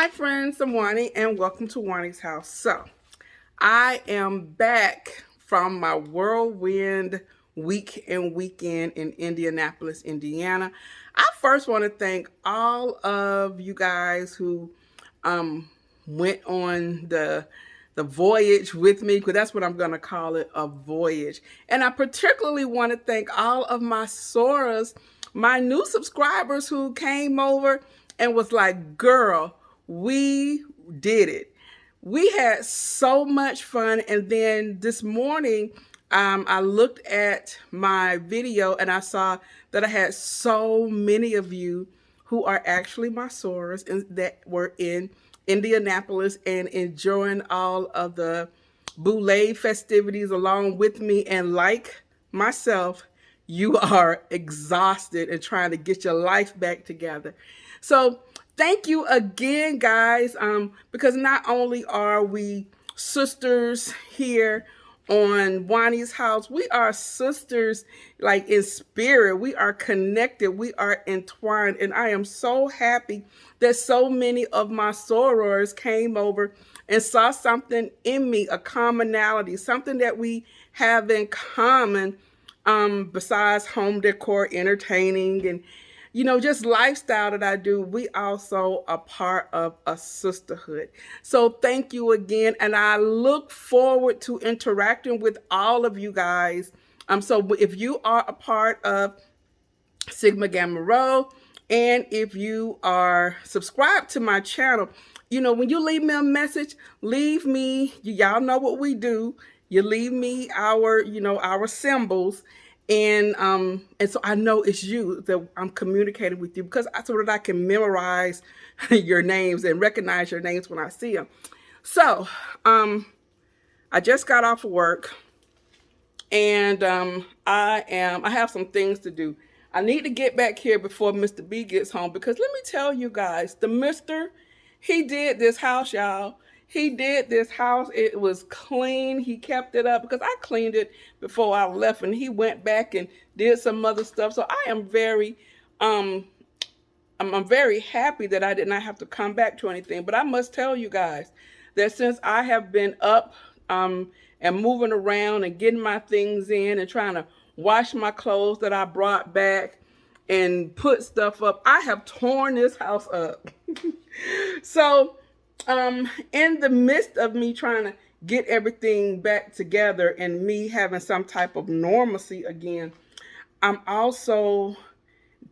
Hi friends, I'm Juani and welcome to Juani's house. So I am back from my whirlwind week and weekend in Indianapolis, Indiana. I first want to thank all of you guys who um, went on the voyage with me, because that's what I'm going to call it, a voyage. And I particularly want to thank all of my Soras, my new subscribers who came over and was like, girl, we did it. We had so much fun. And then this morning, I looked at my video and I saw that I had so many of you who are actually my sorors and that were in Indianapolis and enjoying all of the boule festivities along with me. And like myself, you are exhausted and trying to get your life back together. So thank you again, guys, because not only are we sisters here on Juani's house, we are sisters like in spirit. We are connected. We are entwined. And I am so happy that so many of my sorors came over and saw something in me, a commonality, something that we have in common, besides home decor, entertaining, and just lifestyle that I do. We also are part of a sisterhood. So thank you again. And I look forward to interacting with all of you guys. So if you are a part of Sigma Gamma Rho, and if you are subscribed to my channel, when you leave me a message, leave me, y'all know what we do. You leave me our symbols, and so I know it's you that I'm communicating with you, because so that I can memorize your names and recognize your names when I see them. So I just got off of work, and I have some things to do. I need to get back here before Mr. B gets home, because let me tell you guys, the Mr. He did this house, y'all. He did this house. It was clean. He kept it up because I cleaned it before I left, and he went back and did some other stuff. So I am very I'm very happy that I did not have to come back to anything. But I must tell you guys that since I have been up and moving around and getting my things in and trying to wash my clothes that I brought back and put stuff up, I have torn this house up. So in the midst of me trying to get everything back together and me having some type of normalcy again, I'm also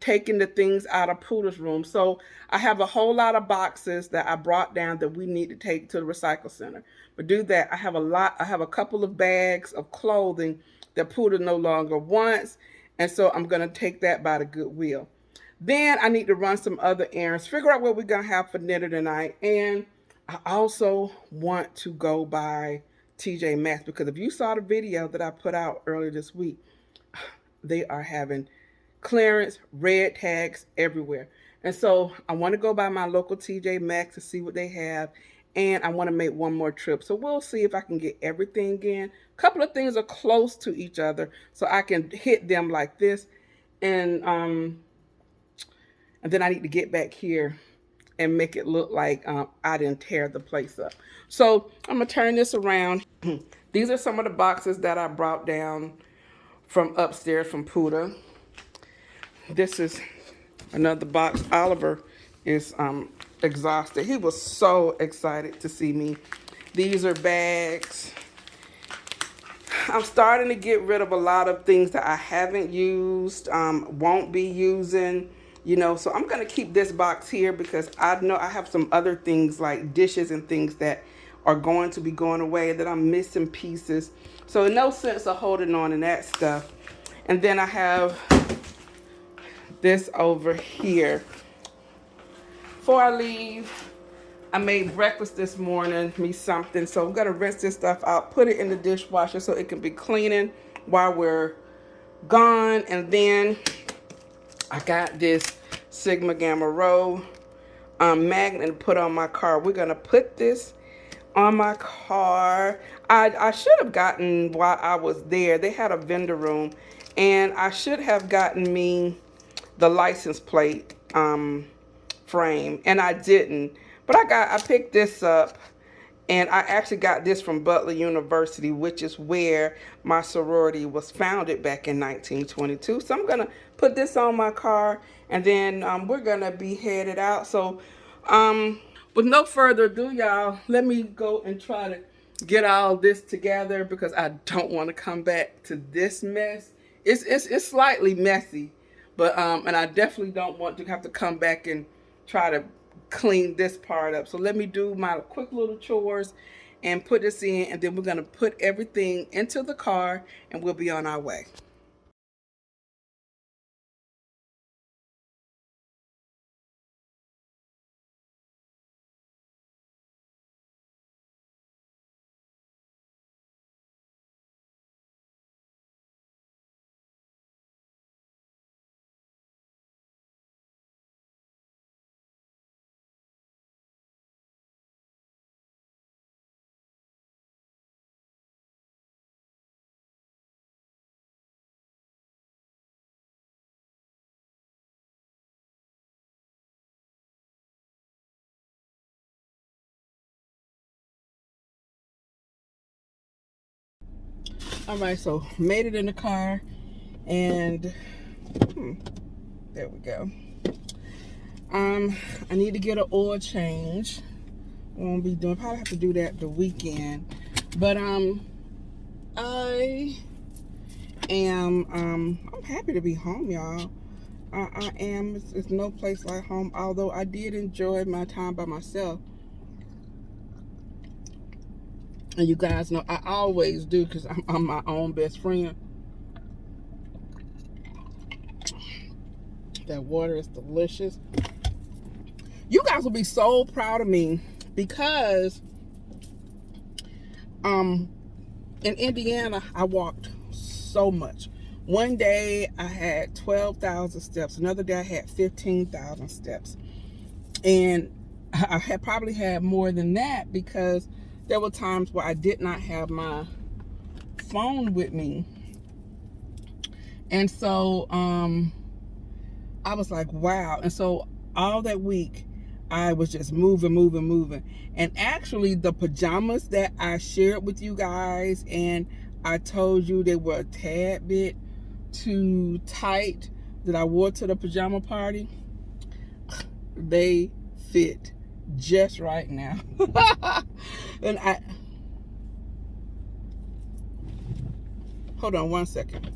taking the things out of Puda's room. So I have a whole lot of boxes that I brought down that we need to take to the recycle center. But do that, I have a couple of bags of clothing that Puda no longer wants. And so I'm going to take that by the Goodwill. Then I need to run some other errands, figure out what we're going to have for dinner tonight. And I also want to go by TJ Maxx, because if you saw the video that I put out earlier this week, they are having clearance red tags everywhere. And so I want to go by my local TJ Maxx to see what they have, and I want to make one more trip. So we'll see if I can get everything in. A couple of things are close to each other, so I can hit them like this, and then I need to get back here and make it look like I didn't tear the place up. So I'm gonna turn this around. These are some of the boxes that I brought down from upstairs from Puda. This is another box. Oliver is exhausted. He was so excited to see me. These are bags. I'm starting to get rid of a lot of things that I haven't used, won't be using, so I'm going to keep this box here, because I know I have some other things like dishes and things that are going to be going away, that I'm missing pieces. So no sense of holding on to that stuff. And then I have this over here. Before I leave, I made breakfast this morning, me something. So I'm gonna rinse this stuff out, put it in the dishwasher so it can be cleaning while we're gone. And then I got this Sigma Gamma Rho magnet to put on my car. We're gonna put this on my car. I should have gotten, while I was there, they had a vendor room, and I should have gotten me the license plate frame, and I didn't. But But I picked this up, and I actually got this from Butler University, which is where my sorority was founded back in 1922. So I'm gonna put this on my car, and then we're gonna be headed out. So with no further ado, y'all, let me go and try to get all this together, because I don't want to come back to this mess. It's slightly messy, but and I definitely don't want to have to come back and try to clean this part up. So let me do my quick little chores and put this in, and then we're gonna put everything into the car and we'll be on our way. All right, so made it in the car, and there we go. I need to get an oil change. I won't be doing, probably have to do that the weekend. But I am I'm happy to be home, y'all. I am. It's no place like home, although I did enjoy my time by myself. And you guys know I always do, because I'm my own best friend. That water is delicious. You guys will be so proud of me, because in Indiana I walked so much. One day I had 12,000 steps. Another day I had 15,000 steps. And I had probably had more than that, because there were times where I did not have my phone with me. And so I was like, wow. And so all that week I was just moving. And actually the pajamas that I shared with you guys, and I told you they were a tad bit too tight, that I wore to the pajama party, they fit just right now. And hold on one second.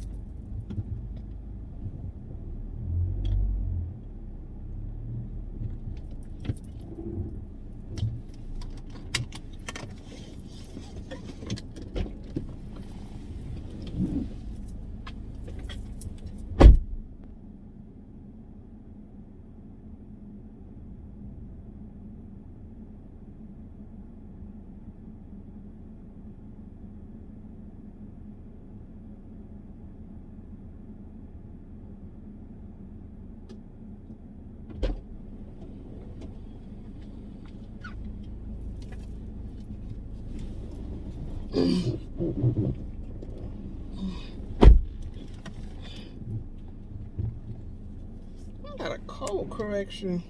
I got a cold correction.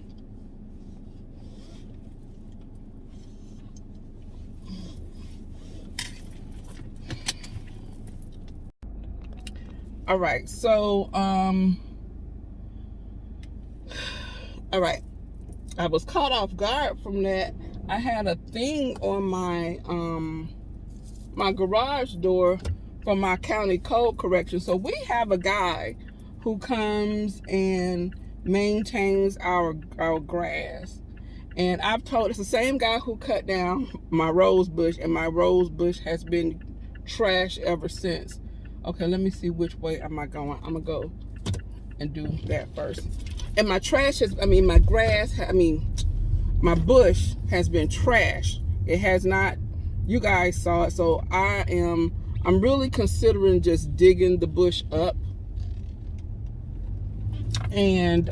All right, so all right, I was caught off guard from that. I had a thing on my my garage door from my county code correction. So we have a guy who comes and maintains our grass. And I've told, it's the same guy who cut down my rose bush, and my rose bush has been trash ever since. Okay, let me see which way am I going. I'm gonna go and do that first. And my trash has, my grass, my bush has been trashed. It has not, you guys saw it. So I'm really considering just digging the bush up and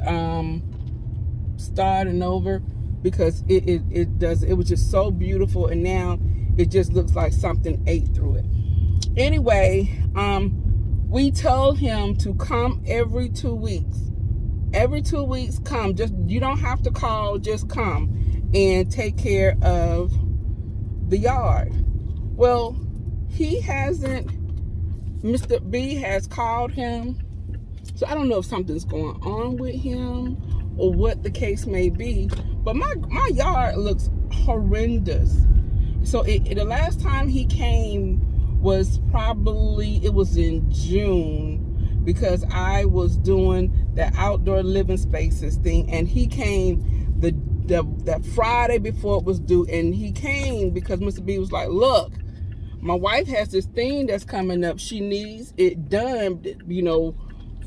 starting over, because it was just so beautiful, and now it just looks like something ate through it. Anyway, we told him to come every 2 weeks. Every 2 weeks, come. Just, you don't have to call, just come. and take care of the yard. Well, he hasn't. Mr. B has called him, so I don't know if something's going on with him or what the case may be, but my yard looks horrendous. So the last time he came was probably, it was in June, because I was doing the outdoor living spaces thing, and he came that Friday before it was due, and he came because Mr. B was like, look, my wife has this thing that's coming up. She needs it done, you know,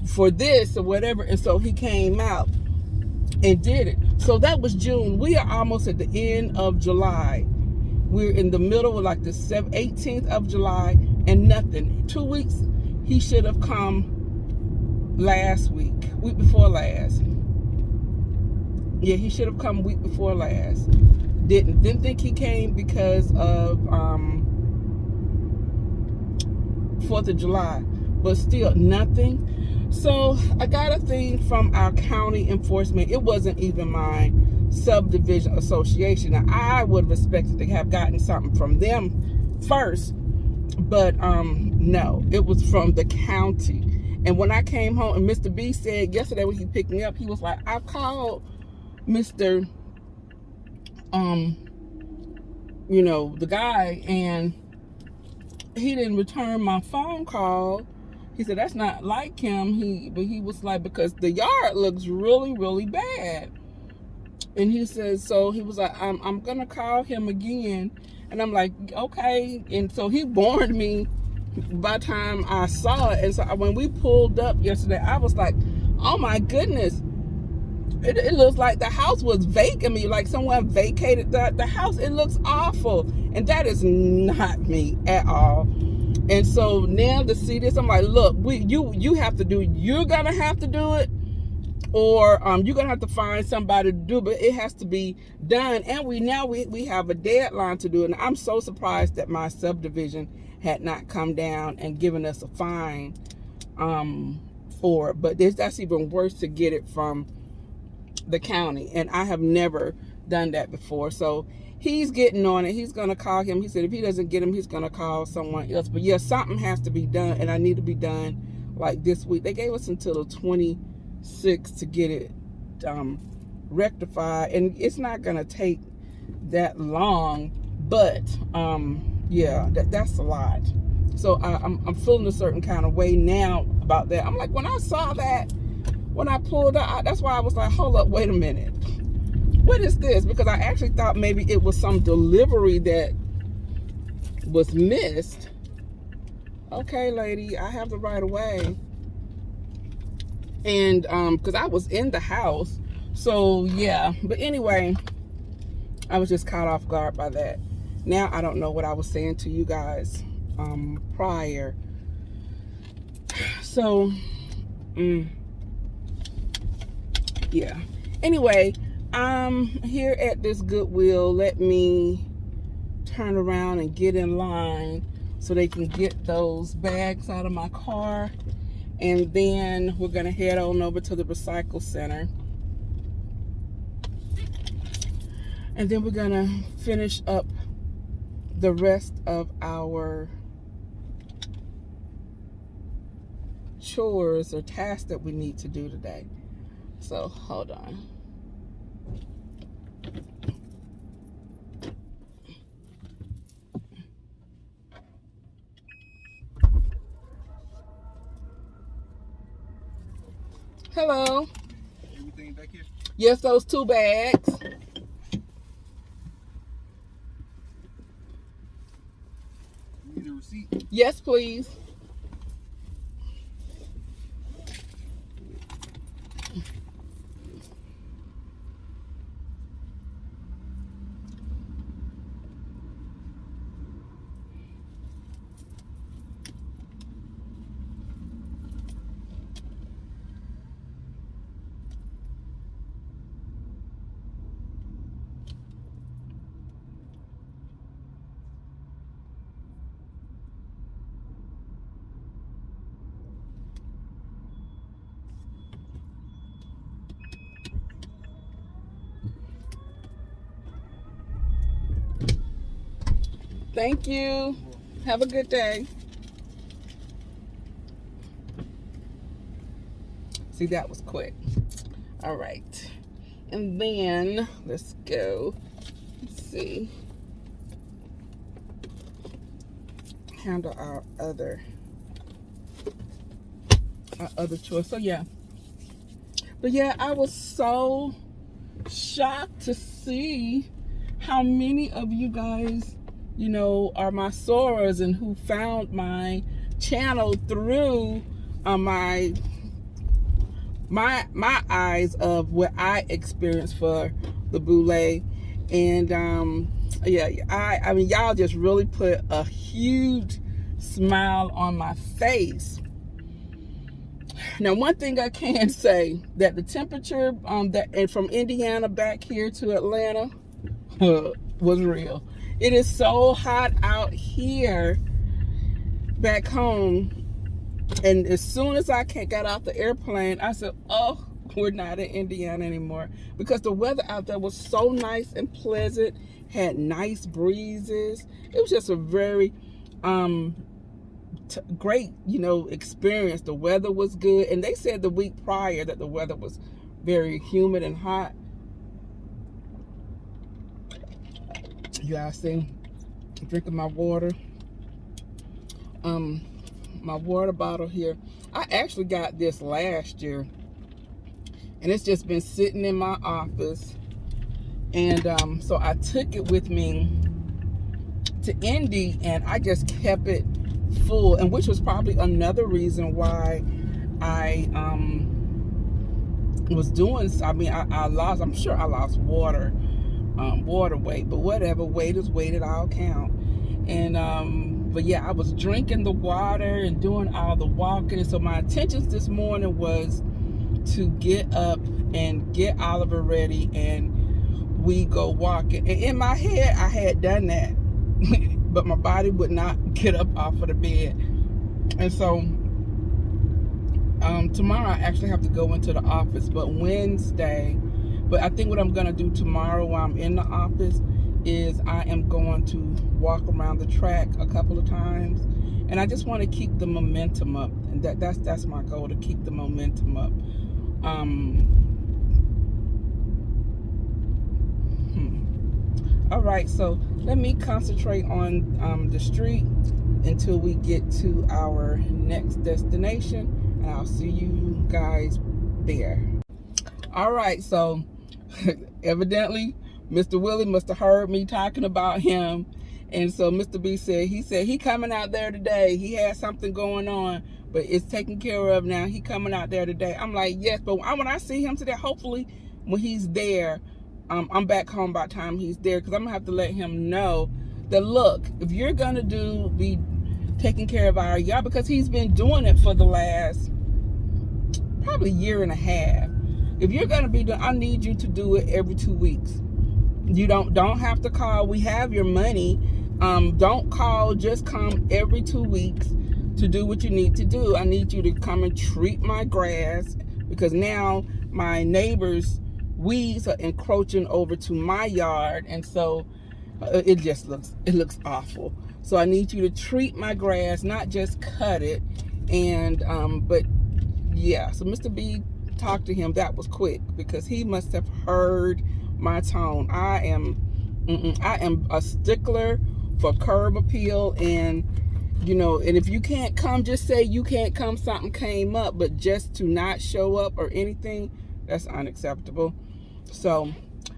for this or whatever. And so he came out and did it. So that was June. We are almost at the end of July. We're in the middle of like the 18th of July and nothing. 2 weeks. He should have come last week before last. Yeah, he should have come week before last. Didn't think he came because of 4th of July, but still nothing. So I got a thing from our county enforcement. It wasn't even my subdivision association. Now, I would have expected to have gotten something from them first, but no, it was from the county. And when I came home, and Mr. B said yesterday when he picked me up, he was like, I called Mr. You know, the guy, and he didn't return my phone call. He said that's not like him. But he was like, because the yard looks really, really bad. And he said, so he was like, I'm gonna call him again. And I'm like, okay. And so he warned me by the time I saw it. And so when we pulled up yesterday, I was like, oh my goodness. It looks like the house was vacant. I mean, like someone vacated the house. It looks awful. And that is not me at all. And so now to see this, I'm like, look, you have to do, you're gonna have to do it, or you're gonna have to find somebody to do, but it has to be done. And we have a deadline to do it. And I'm so surprised that my subdivision had not come down and given us a fine for it. But that's even worse to get it from the county, and I have never done that before. So he's getting on it. He's gonna call him. He said if he doesn't get him, he's gonna call someone else. But yeah, something has to be done, and I need to be done like this week. They gave us until the 26th to get it rectified, and it's not gonna take that long. But yeah, that's a lot. So I'm feeling a certain kind of way now about that. I'm like, when I saw that, when I pulled out, that's why I was like, hold up, wait a minute. What is this? Because I actually thought maybe it was some delivery that was missed. Okay, lady, I have the right of way. And because I was in the house. So yeah, but anyway, I was just caught off guard by that. Now I don't know what I was saying to you guys prior. So yeah, anyway, I'm here at this Goodwill. Let me turn around and get in line so they can get those bags out of my car, and then we're gonna head on over to the recycle center, and then we're gonna finish up the rest of our chores or tasks that we need to do today. So hold on. Hello. Everything back here? Yes, those 2 bags. You need a receipt? Yes, please. Thank you. Have a good day. See, that was quick. All right. And then let's go. Let's see. Handle our other chores. So yeah. But yeah, I was so shocked to see how many of you guys, you know, are my sorors and who found my channel through my eyes of what I experienced for the boule. And yeah, I mean, y'all just really put a huge smile on my face. Now, one thing I can say, that the temperature and from Indiana back here to Atlanta was real. It is so hot out here back home, and as soon as I got off the airplane, I said, oh, we're not in Indiana anymore, because the weather out there was so nice and pleasant, had nice breezes. It was just a very great, you know, experience. The weather was good, and they said the week prior that the weather was very humid and hot. You guys see, I'm drinking my water. My water bottle here, I actually got this last year, and it's just been sitting in my office. And so I took it with me to Indy, and I just kept it full, and which was probably another reason why I was doing. I mean, I lost. I'm sure I lost water weight, but whatever. Weight is weight. It all count. And but yeah, I was drinking the water and doing all the walking. And so my intentions this morning was to get up and get Oliver ready, and we go walking. And in my head, I had done that, but my body would not get up off of the bed. And so tomorrow I actually have to go into the office, but I think what I'm gonna do tomorrow while I'm in the office is I am going to walk around the track a couple of times, and I just want to keep the momentum up, and that's my goal, to keep the momentum up. All right, so let me concentrate on the street until we get to our next destination, and I'll see you guys there. All right, so evidently Mr. Willie must have heard me talking about him, and so Mr. B said he coming out there today. He had something going on, but it's taken care of now. He coming out there today. I'm like, yes, but when I see him today, hopefully when he's there, I'm back home by the time he's there, because I'm gonna have to let him know that, look, if you're gonna be taking care of our yard, because he's been doing it for the last probably year and a half. If you're gonna be doing, I need you to do it every 2 weeks. You don't have to call. We have your money. Don't call. Just come every 2 weeks to do what you need to do. I need you to come and treat my grass, because now my neighbors' weeds are encroaching over to my yard, and so it looks awful. So I need you to treat my grass, not just cut it. And but yeah, so Mr. B, talked to him. That was quick, because he must have heard my tone. I am a stickler for curb appeal, and you know, and if you can't come, just say you can't come. Something came up, but just to not show up or anything, that's unacceptable. So,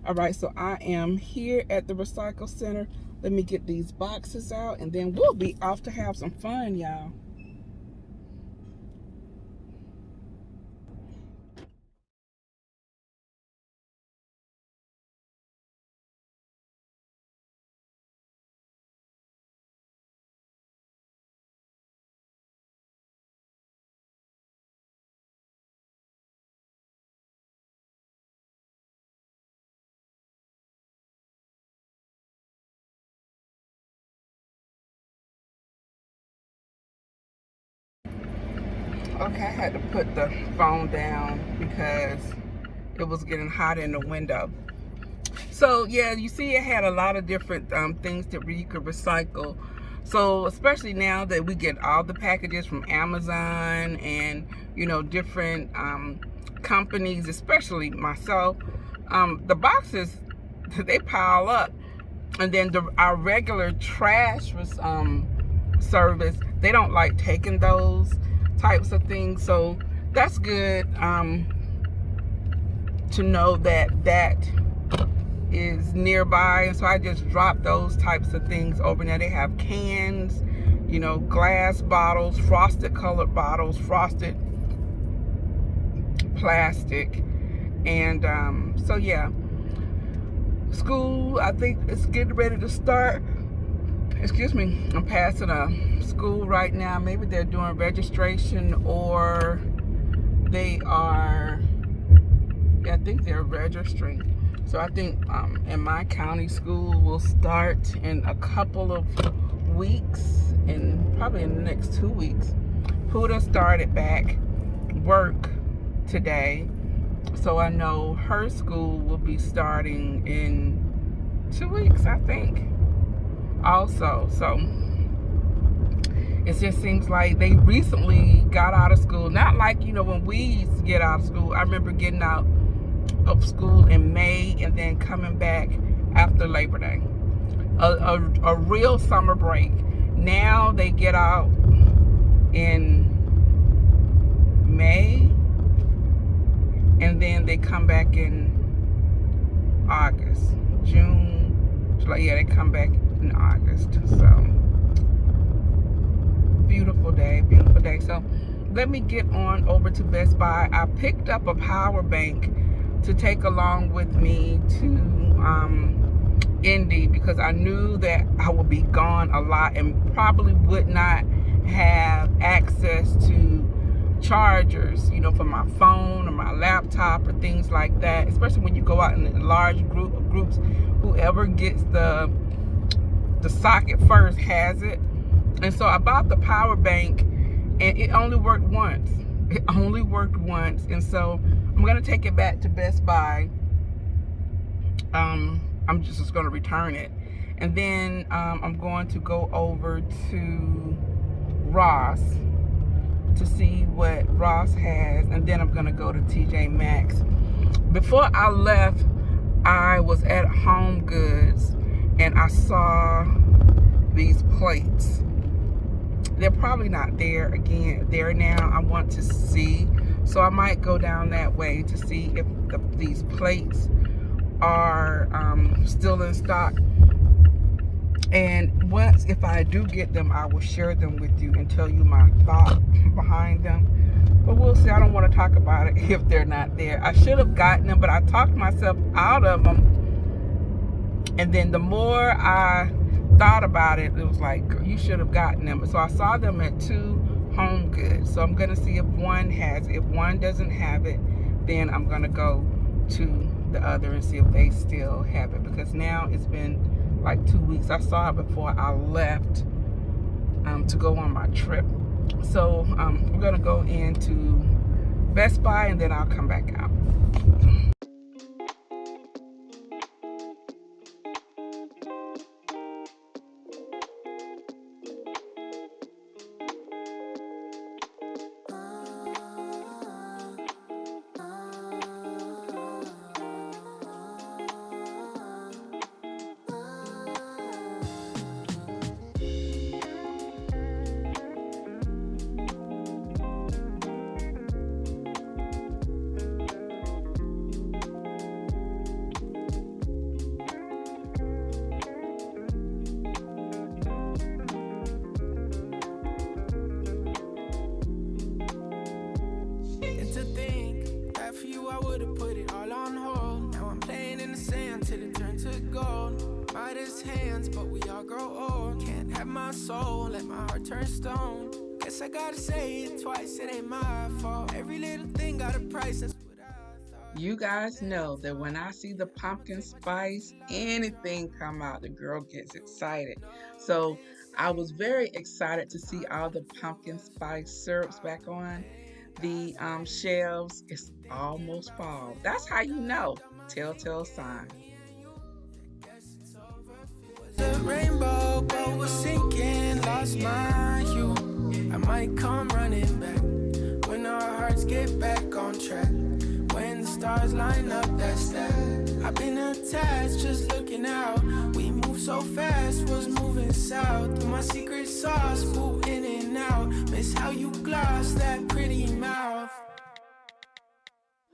all right, so I am here at the recycle center. Let me get these boxes out, and then we'll be off to have some fun, y'all. Okay, I had to put the phone down because it was getting hot in the window. So yeah, you see, it had a lot of different things that you could recycle. So especially now that we get all the packages from Amazon and different companies, especially myself, the boxes they pile up, and then our regular trash was service, they don't like taking those types of things. So that's good to know that is nearby. And so I just dropped those types of things over there. They have cans, glass bottles, frosted colored bottles, frosted plastic. And so yeah, school, I think it's getting ready to start. Excuse me, I'm passing a school right now. Maybe they're doing registration, or they are, yeah, I think they're registering. So I think in my county, school will start in a couple of weeks, and probably in the next 2 weeks. Huda started back work today, so I know her school will be starting in 2 weeks, I think, also. So it just seems like they recently got out of school. Not like, when we used to get out of school. I remember getting out of school in May and then coming back after Labor Day. A real summer break. Now they get out in May and then they come back in August, June, July. Yeah, they come back in August. So beautiful day, beautiful day. So let me get on over to Best Buy. I picked up a power bank to take along with me to Indy, because I knew that I would be gone a lot and probably would not have access to chargers, for my phone or my laptop or things like that, especially when you go out in a large group of groups. Whoever gets the socket first has it. And so I bought the power bank, and it only worked once. It only worked once. And so I'm going to take it back to Best Buy. I'm just going to return it. And then I'm going to go over to Ross to see what Ross has. And then I'm going to go to TJ Maxx. Before I left, I was at Home Goods and I saw these plates. They're probably not there again. There now. I want to see. So I might go down that way to see if these plates are still in stock. And once, if I do get them, I will share them with you and tell you my thought behind them. But we'll see. I don't want to talk about it if they're not there. I should have gotten them, but I talked myself out of them. And then the more I thought about it, it was like, you should have gotten them. So I saw them at 2 Home Goods. So I'm going to see if one has it. If one doesn't have it, then I'm going to go to the other and see if they still have it. Because now it's been like 2 weeks. I saw it before I left to go on my trip. So we're going to go into Best Buy and then I'll come back out. But we all grow old. Can't have my soul, let my heart turn stone. Guess I gotta say it twice, it ain't my fault. Every little thing got a price, that's what I thought. You guys know that when I see the pumpkin spice, anything come out, the girl gets excited. So I was very excited to see all the pumpkin spice syrups back on the shelves. It's almost fall. That's how you know. Telltale sign. lost my hue, I might come running back. When our hearts get back on track, when the stars line up, that's that. I've been attached, just looking out. We move so fast, was moving south. My secret sauce, boo in and out. Miss how you gloss that pretty mouth.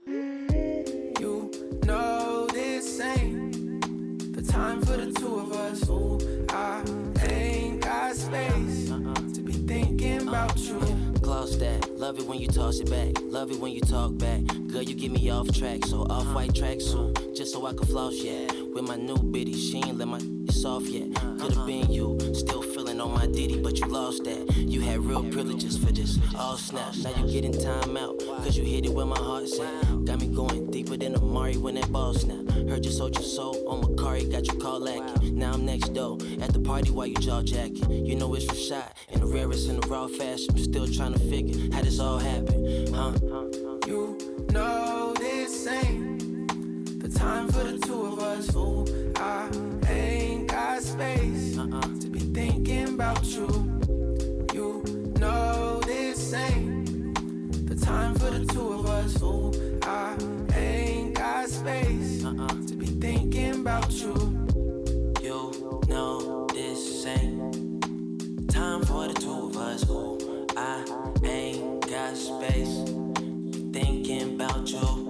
You know this ain't the time for the two of us. Ooh, I ain't got space to be thinking about you. Gloss that, love it when you toss it back, love it when you talk back. Girl, you get me off track, so off-white tracksuit, just so I can floss, yeah. With my new biddy, she ain't let my soft yet. Could've been you, still feeling on my ditty, but you lost that. You had real privileges for this, all snap. Now you getting time out, cause you hit it where my heart's at. Got me going deeper than Amari when that ball snap. Heard you sold your soul on Macari, got you call lacking. Now I'm next door, at the party while you jaw jacking. You know it's Rashad, in the rarest in the raw fashion. I'm still trying to figure how this all happened, huh? You know this ain't the time for the two of us. Ooh, I ain't got space to be thinking about you. You know this ain't the time for the two of us. Ooh, I ain't got space to be thinking about you. You know this ain't time for the two of us. Ooh, I ain't got space thinking about you.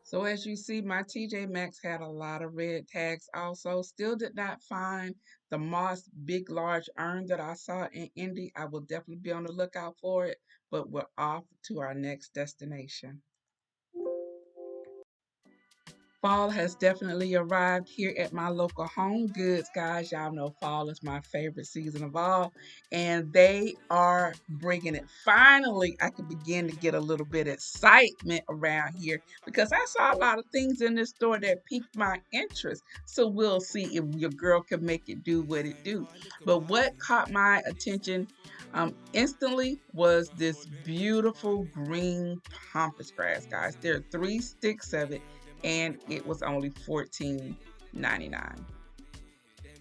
So as you see, my TJ Maxx had a lot of red tags also. Still did not find the Moss Big Large Urn that I saw in Indy. I will definitely be on the lookout for it, but we're off to our next destination. Fall has definitely arrived here at my local Home Goods, guys. Y'all know fall is my favorite season of all, and they are bringing it. Finally, I can begin to get a little bit of excitement around here because I saw a lot of things in this store that piqued my interest. So we'll see if your girl can make it do what it do. But what caught my attention instantly was this beautiful green pampas grass, guys. There are 3 sticks of it and it was only $14.99.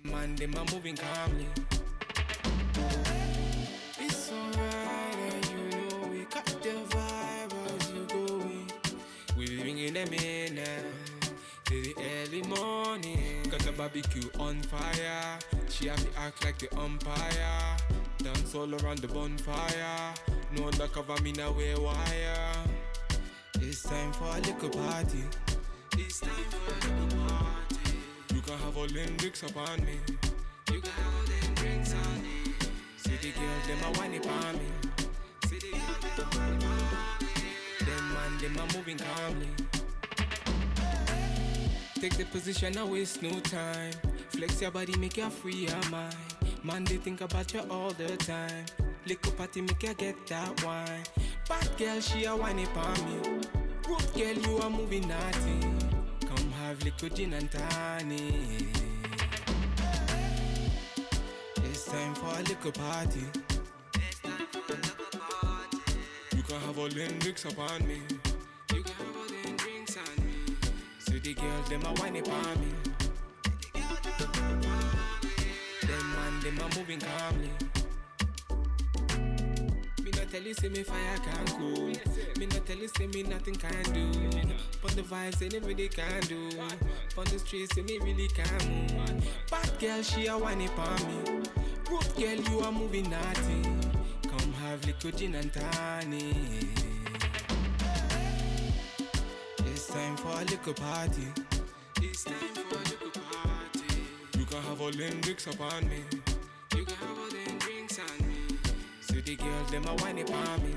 Man, them are moving calmly. It's alright, and you know we got the vibe as you go. We bringing them in now till the early morning. Got the barbecue on fire. She have to act like the umpire. Dance all around the bonfire. No undercover, me now wear wire. It's time for a little party. It's time for a little party. You can have all them drinks upon me. You can have all them drinks on me. See the girls, them a whine upon me. See the girls, them a whine upon me. Them man, them a moving calmly. Take the position, now waste no time. Flex your body, make you free your mind. Man, they think about you all the time. Little party, make you get that wine. Bad girl, she a whine upon me. Good girl, you are moving naughty. Come have liquid gin and tonic. It's time for a little party. It's time for a little party. You can have all them drinks upon me. You can have all them drinks on me. See the girls, them a whine upon me. Them man, them a moving calmly. Me not tell you, say me fire can cool. Me not tell you, say me nothing can do. But the vibes, say me really can do. On the streets, say me really can move. Bad girl, she a whine upon me. Good girl, you are moving naughty. Come have liquid gin and tonic. It's time for a little party. It's time for a little party. You can have all them drinks upon me. You can have all them drinks on me. See the girls, them a whine upon me.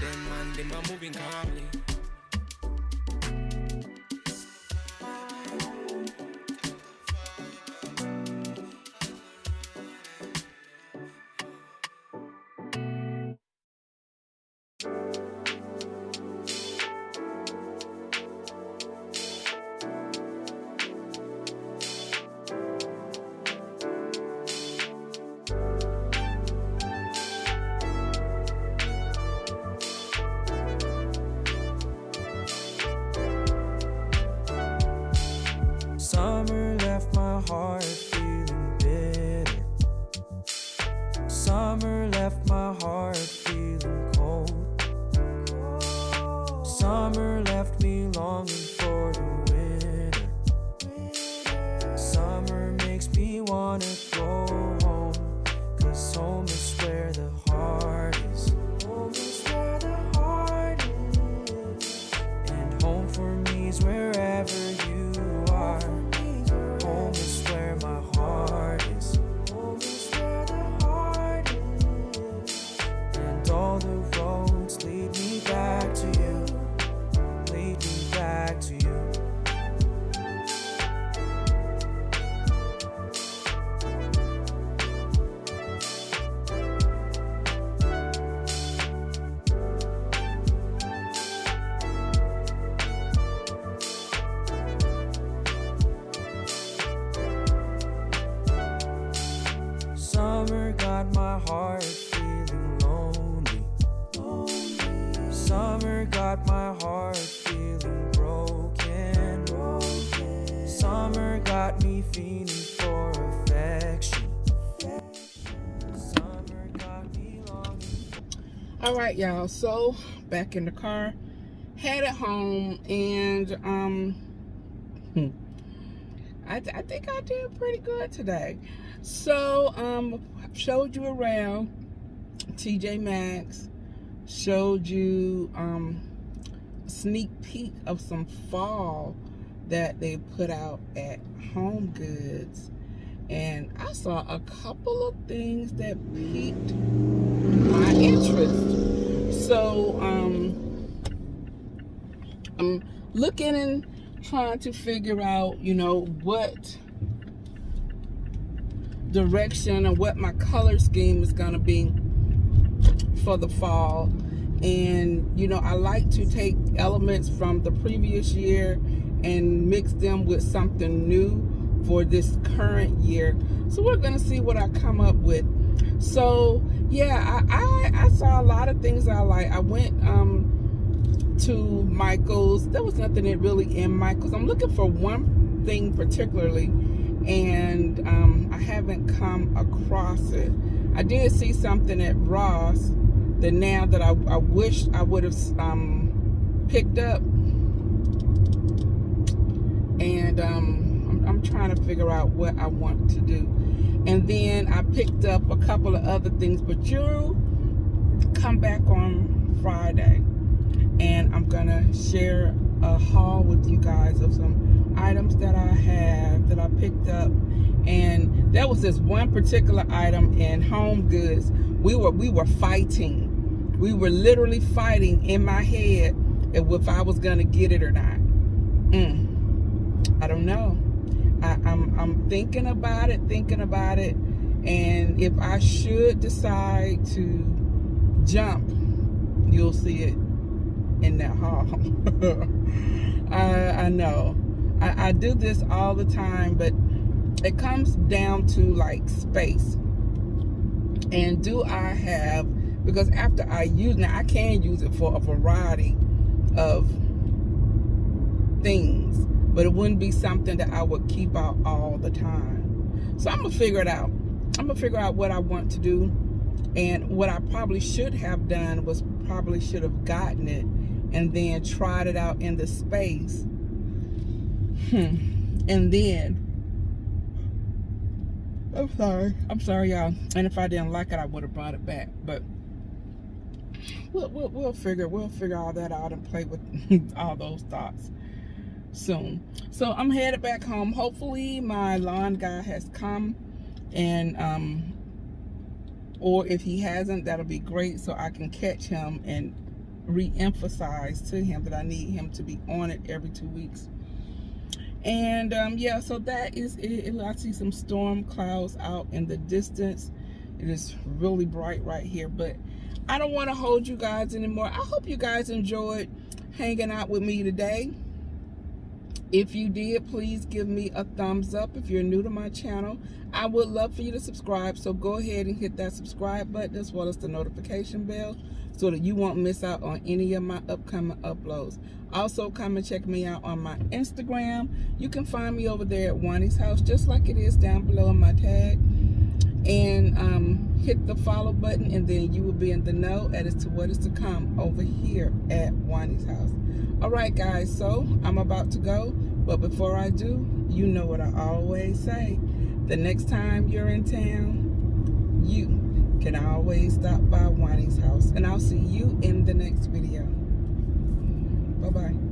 Them man, them a moving calmly. me's wherever you are. Home is where my heart is. Home is where the heart is. And all the roads lead me back to you. Lead me back to you. Summer got my heart feeling lonely. Summer got my heart feeling broken. Summer got me feeling for affection. Summer got me longing. All right, y'all. So back in the car, headed home, and I think I did pretty good today. So I've showed you around TJ Maxx, showed you a sneak peek of some fall that they put out at Home Goods, and I saw a couple of things that piqued my interest. So I'm looking and trying to figure out, you know, what direction and what my color scheme is going to be for the fall. And you know, I like to take elements from the previous year and mix them with something new for this current year. So we're going to see what I come up with. So yeah, I saw a lot of things I like. I went to Michael's. There was nothing really in Michael's. I'm looking for one thing particularly, and I haven't come across it. I did see something at Ross that now that I wish I would have picked up, and I'm trying to figure out what I want to do. And then I picked up a couple of other things, but you come back on Friday and I'm gonna share a haul with you guys of some items that I have that I picked up. And there was this one particular item in Home Goods. We were fighting. We were literally fighting in my head if I was gonna get it or not. I don't know. I'm thinking about it, and if I should decide to jump, you'll see it in that haul. I know. I do this all the time, but it comes down to like space. And do I have, because after I use, now I can use it for a variety of things, but it wouldn't be something that I would keep out all the time. So I'm gonna figure it out. I'm gonna figure out what I want to do. And what I probably should have done was probably should have gotten it and then tried it out in the space. And then, I'm sorry y'all. And if I didn't like it, I would have brought it back. But we'll figure all that out and play with all those thoughts soon. So I'm headed back home. Hopefully my lawn guy has come, and or if he hasn't, that'll be great, so I can catch him and re-emphasize to him that I need him to be on it every 2 weeks. And yeah, so that is it. I see some storm clouds out in the distance. It is really bright right here, but I don't want to hold you guys anymore. I hope you guys enjoyed hanging out with me today. If you did, please give me a thumbs up. If you're new to my channel, I would love for you to subscribe. So go ahead and hit that subscribe button as well as the notification bell so that you won't miss out on any of my upcoming uploads. Also, come and check me out on my Instagram. You can find me over there at Juani's house, just like it is down below in my tag. And hit the follow button, and then you will be in the know as to what is to come over here at Juani's house. All right, guys, so I'm about to go, but before I do, you know what I always say. The next time you're in town, you can always stop by Juani's house, and I'll see you in the next video. Bye-bye.